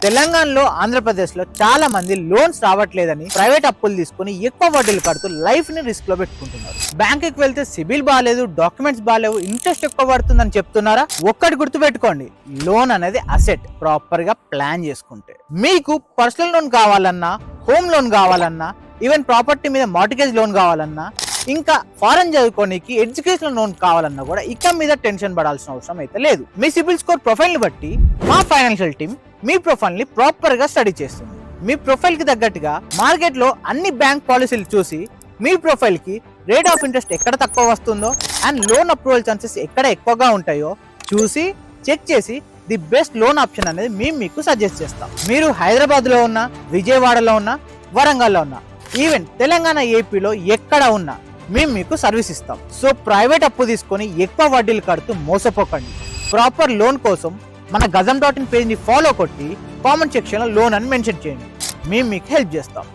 తెలంగాణలో ఆంధ్రప్రదేశ్లో చాలా మంది లోన్స్ రావట్లేదని ప్రైవేట్ అప్పులు తీసుకుని ఎక్కువ వడ్డీలు కడుతూ లైఫ్ ని రిస్క్ లో పెట్టుకుంటున్నారు. బ్యాంకుకి వెళ్తే సిబిల్ బాగాలేదు, డాక్యుమెంట్స్ బాగాలేవు, ఇంట్రెస్ట్ ఎక్కువ పడుతుందని చెప్తున్నారా? ఒక్కటి గుర్తుపెట్టుకోండి, లోన్ అనేది అసెట్. ప్రాపర్ గా ప్లాన్ చేసుకుంటే మీకు పర్సనల్ లోన్ కావాలన్నా, హోమ్ లోన్ కావాలన్నా, ఈవెన్ ప్రాపర్టీ మీద మార్టిగేజ్ లోన్ కావాలన్నా, ఇంకా ఫారెన్ చదువుకోనికి ఎడ్యుకేషనల్ లోన్ కావాలన్నా కూడా ఇక మీద టెన్షన్ పడాల్సిన అవసరం అయితే లేదు. మీ సిబిల్ స్కోర్ ప్రొఫైల్ ని బట్టి మా ఫైనాన్షియల్ టీమ్ మీ ప్రొఫైల్ ని ప్రాపర్ గా స్టడీ చేస్తుంది. మీ ప్రొఫైల్ కి తగ్గట్టుగా మార్కెట్ లో అన్ని బ్యాంక్ పాలసీలు చూసి మీ ప్రొఫైల్ కి రేట్ ఆఫ్ ఇంట్రెస్ట్ ఎక్కడ తక్కువ వస్తుందో అండ్ లోన్ అప్రూవల్ ఛాన్సెస్ ఎక్కడ ఎక్కువగా ఉంటాయో చూసి చెక్ చేసి ది బెస్ట్ లోన్ ఆప్షన్ అనేది మేము మీకు సజెస్ట్ చేస్తాం. మీరు హైదరాబాద్ లో ఉన్నా, విజయవాడలో ఉన్నా, వరంగల్లో ఉన్నా, ఈవెన్ తెలంగాణ ఏపీలో ఎక్కడ ఉన్నా మేము మీకు సర్వీస్ ఇస్తాం. సో ప్రైవేట్ అప్పు తీసుకొని ఎక్కువ వడ్డీలు కడుతూ మోసపోకండి. ప్రాపర్ లోన్ కోసం మన గజం.in పేజ్ ని ఫాలో కొట్టి కామెంట్ సెక్షన్ లో లోన్ అని మెన్షన్ చేయండి. మేము మీకు హెల్ప్ చేస్తాం.